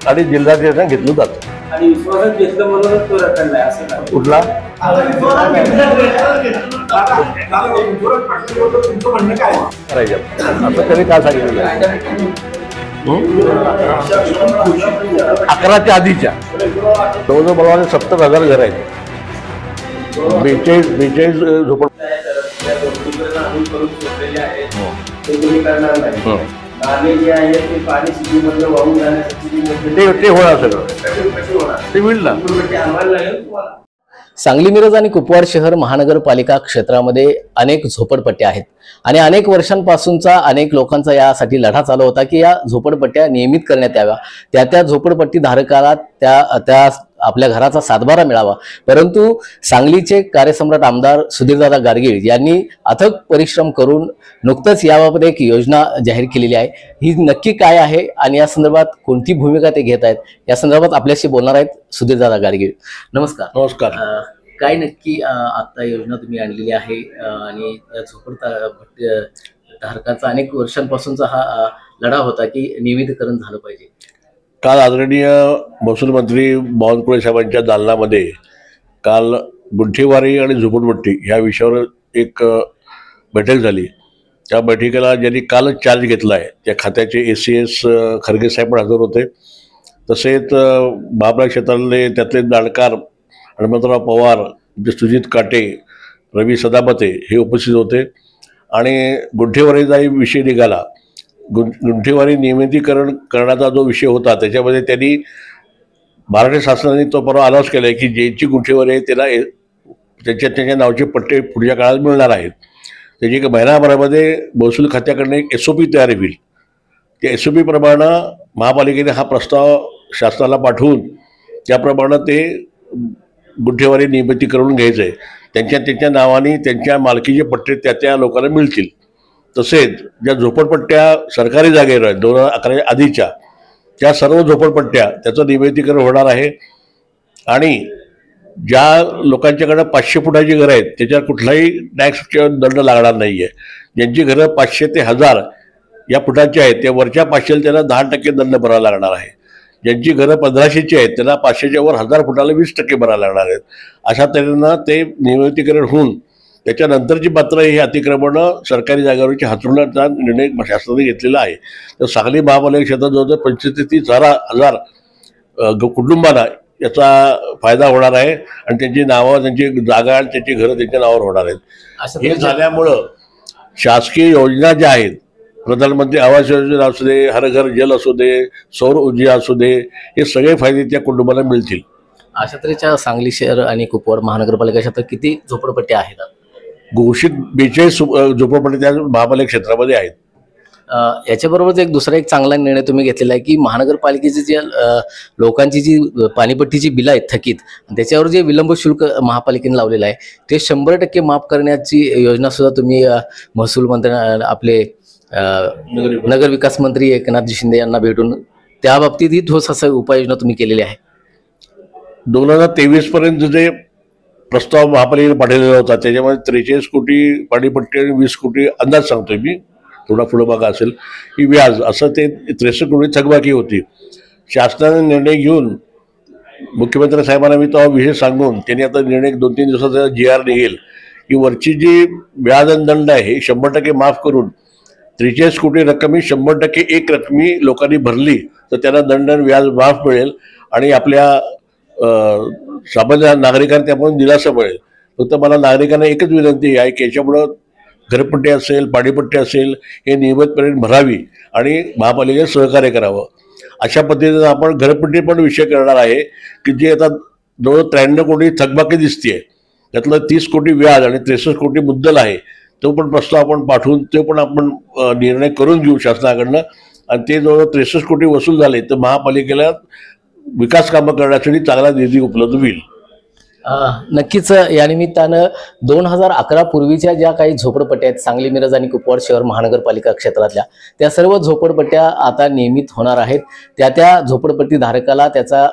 आणि जिल्हाधिकाऱ्यांना घेतलं जातं. आणि विश्वासात घेतलं म्हणूनच तो रखडलाय असं नाही. कुठला करायचं असं कधी काय सांगितलं नाही. 11च्या आधीच्या जवळजवळ मला वाटतं 70,000 घर आहेत. 42 झोपड त्या दोन्हीकडे आणून करून सोडलेले आहेत ते तुम्ही करणार नाही. नाले जे आहे ते पाणी सिटीमध्ये वाहून जाण्यासाठी ते होणार सगळं कसे होणार ते होईल ना. ते आम्हाला लागेल तुम्हाला. सांगली मिरज आणि कुपवाड शहर महानगरपालिका क्षेत्रामध्ये अनेक झोपडपट्ट्या आहेत आणि अनेक वर्षांपासूनचा अनेक लोकांचा यासाठी लढा चालू होता की या झोपडपट्ट्या नियमित करण्यात याव्या, त्या झोपडपट्टी धारकाला त्या आपल्या घराचा सातबारा मिळावा. परंतु सांगलीचे कार्यसम्राट आमदार सुधीरदादा गारगीळ यांनी अथक परिश्रम करून नुकतंच याबाबत एक योजना जाहीर केलेली आहे. ही नक्की काय आहे आणि या संदर्भात कोणती भूमिका ते घेत आहेत या संदर्भात आपल्याशी बोलणार आहेत सुधीरदादा गारगीळ. नमस्कार. नमस्कार. काय नक्की आता योजना तुम्ही आणलेली आहे आणि या झोपडपट्टी धारकाचा अनेक वर्षांपासूनचा हा लढा होता की नियमितीकरण झालं पाहिजे. काल आदरणीय महसूल मंत्री बावनकुळे साहेबांच्या दालनामध्ये काल गुंठेवारी आणि झोपडपट्टी ह्या विषयावर एक बैठक झाली. त्या बैठकीला ज्यांनी कालच चार्ज घेतला आहे त्या खात्याचे ACS खरगे साहेब पण हजर होते. तसेच महाबळेश्वर क्षेत्रातले त्यातले जाणकार हनुमंतराव पवार, सुजित काटे, रवी सदापते हे उपस्थित होते. आणि गुंठेवारीचा विषय निघाला. गुंठेवारी नियमितीकरण करण्याचा जो विषय होता त्याच्यामध्ये त्यांनी महाराष्ट्र शासनाने तो परवा अनाऊन्स केला आहे की ज्यांची गुंठेवारी आहे त्याला त्यांच्या नावाचे पट्टे पुढच्या काळात मिळणार आहेत. त्याची एक महिनाभरामध्ये महसूल खात्याकडनं एक SOP तयार होईल. त्या SOP प्रमाणे महापालिकेने हा प्रस्ताव शासनाला पाठवून त्याप्रमाणे ते गुंठेवारी नियमितीकरण घ्यायचं आहे. त्यांच्या नावाने त्यांच्या मालकीचे पट्टे त्या लोकांना मिळतील. तसेच ज्या झोपडपट्ट्या सरकारी जागेवर आहेत 2011 आधीच्या त्या सर्व झोपडपट्ट्या त्याचं नियमितीकरण होणार आहे. आणि ज्या लोकांच्याकडं 500 फुटाची घरं आहेत त्याच्यावर कुठलाही टॅक्सचा दंड लागणार नाही आहे. ज्यांची घरं 500 ते 1000 या फुटाची आहेत त्या वरच्या 500 त्यांना 10% दंड भरावा लागणार आहे. ज्यांची घरं 1500ची आहेत त्यांना 500च्या वर 1000 फुटाला 20% भरायला लागणार आहेत. अशा तऱ्हेनं ते नियमितीकरण होऊन त्याच्यानंतरची मात्र हे अतिक्रमणं सरकारी जागेवरची हातरण्याचा निर्णय शासनाने घेतलेला आहे. तर सांगली महापालिका क्षेत्रात जवळजवळ 25,000 ते 30,000 कुटुंबांना याचा फायदा होणार आहे आणि त्यांची नावं, त्यांची जागा आणि त्यांची घरं त्यांच्या नावावर होणार आहेत. हे झाल्यामुळं शासकीय योजना ज्या आहेत, प्रधानमंत्री आवास योजना असू दे, हर घर जल असू दे, सौर ऊर्जा असू दे, हे सगळे फायदे त्या कुटुंबाला मिळतील. अशा तऱ्हेच्या सांगली शहर आणि कुपवाड महानगरपालिका क्षेत्रात किती झोपडपट्ट्या आहेत? घोषित 42 झोपडपट्ट्या त्या महापालिका क्षेत्रामध्ये आहेत. याच्याबरोबरच दुसरा एक चांगला निर्णय तुम्ही घेतलेला आहे की महानगरपालिकेची जे लोकांची जी पाणीपट्टीची बिलं आहेत थकीत, त्याच्यावर जे विलंब शुल्क महापालिकेने लावलेलं आहे ते 100% माफ करण्याची योजना सुद्धा तुम्ही महसूल मंत्री आपले नगर विकास मंत्री एकनाथजी शिंदे यांना भेटून त्या बाबतीतही ठोस असं उपाययोजना तुम्ही केलेली आहे. 2023 पर्यंत जे प्रस्ताव महापालिकेने पाठवलेला होता त्याच्यामध्ये 43 कोटी पाणीपट्टी आणि 20 कोटी अंदाज सांगतोय मी, थोडा पुढं बघा असेल की व्याज, असं ते 63 कोटी थकबाकी होती. शासनाने निर्णय घेऊन मुख्यमंत्री साहेबांना मी तो विषय सांगून त्यांनी आता निर्णय 2-3 दिवसाचा GR निघेल की वरची जी व्याज आणि दंड आहे हे 100% माफ करून 43 कोटी रक्कम ही 100% एक रकमी लोकांनी भरली तर त्यांना दंड आणि व्याज माफ मिळेल आणि आपल्या सामान्य नागरिकांना त्यामुळे दिलासा मिळेल. फक्त मला नागरिकांना एकच विनंती आहे की याच्यामुळं घरपट्टी असेल, पाणीपट्टी असेल हे नियमितपणे भरावी आणि महापालिकेत सहकार्य करावं. अशा पद्धतीनं आपण घरपट्टी पण विषय करणार आहे की जे आता जवळ 93 कोटी थकबाकी दिसते, त्यातलं 30 कोटी व्याज आणि 63 कोटी मुद्दल आहे. तो पण प्रस्ताव आपण पाठवून ते पण आपण निर्णय करून घेऊ शासनाकडनं आणि ते जवळ 63 कोटी वसूल झाले तर महापालिकेला विकास कामं करण्यासाठी चांगला निधी उपलब्ध होईल. नक्कीच या निमित्तानं 2011 पूर्वीच्या ज्या काही झोपडपट्ट्या आहेत सांगली मिरज आणि कुपवाड शहर महानगरपालिका क्षेत्रातल्या त्या सर्व झोपडपट्ट्या आता नियमित होणार आहेत. त्या झोपडपट्टी धारकाला त्याचा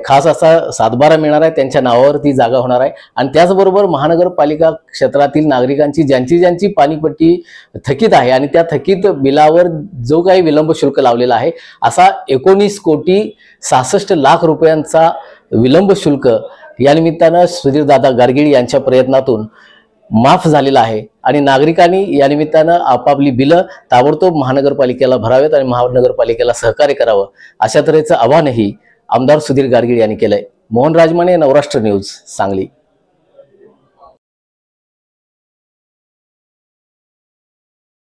खास असा सातबारा मिळणार आहे, त्यांच्या नावावर ती जागा होणार आहे. आणि त्याचबरोबर महानगरपालिका क्षेत्रातील नागरिकांची ज्यांची पाणीपट्टी थकीत आहे आणि त्या थकीत बिलावर जो काही विलंब शुल्क लावलेला आहे, असा 19,66,00,000 रुपयांचा विलंब शुल्क या निमित्तानं सुधीरदादा गाडगीळ यांच्या प्रयत्नातून माफ झालेला आहे. आणि नागरिकांनी या निमित्तानं आपापली बिलं ताबडतोब महानगरपालिकेला भरावेत आणि महानगरपालिकेला सहकार्य करावं, अशा तऱ्हेचं आवाहनही आमदार सुधीर गाडगीळ यांनी केलंय. मोहन राजमाने, नवराष्ट्र न्यूज, सांगली.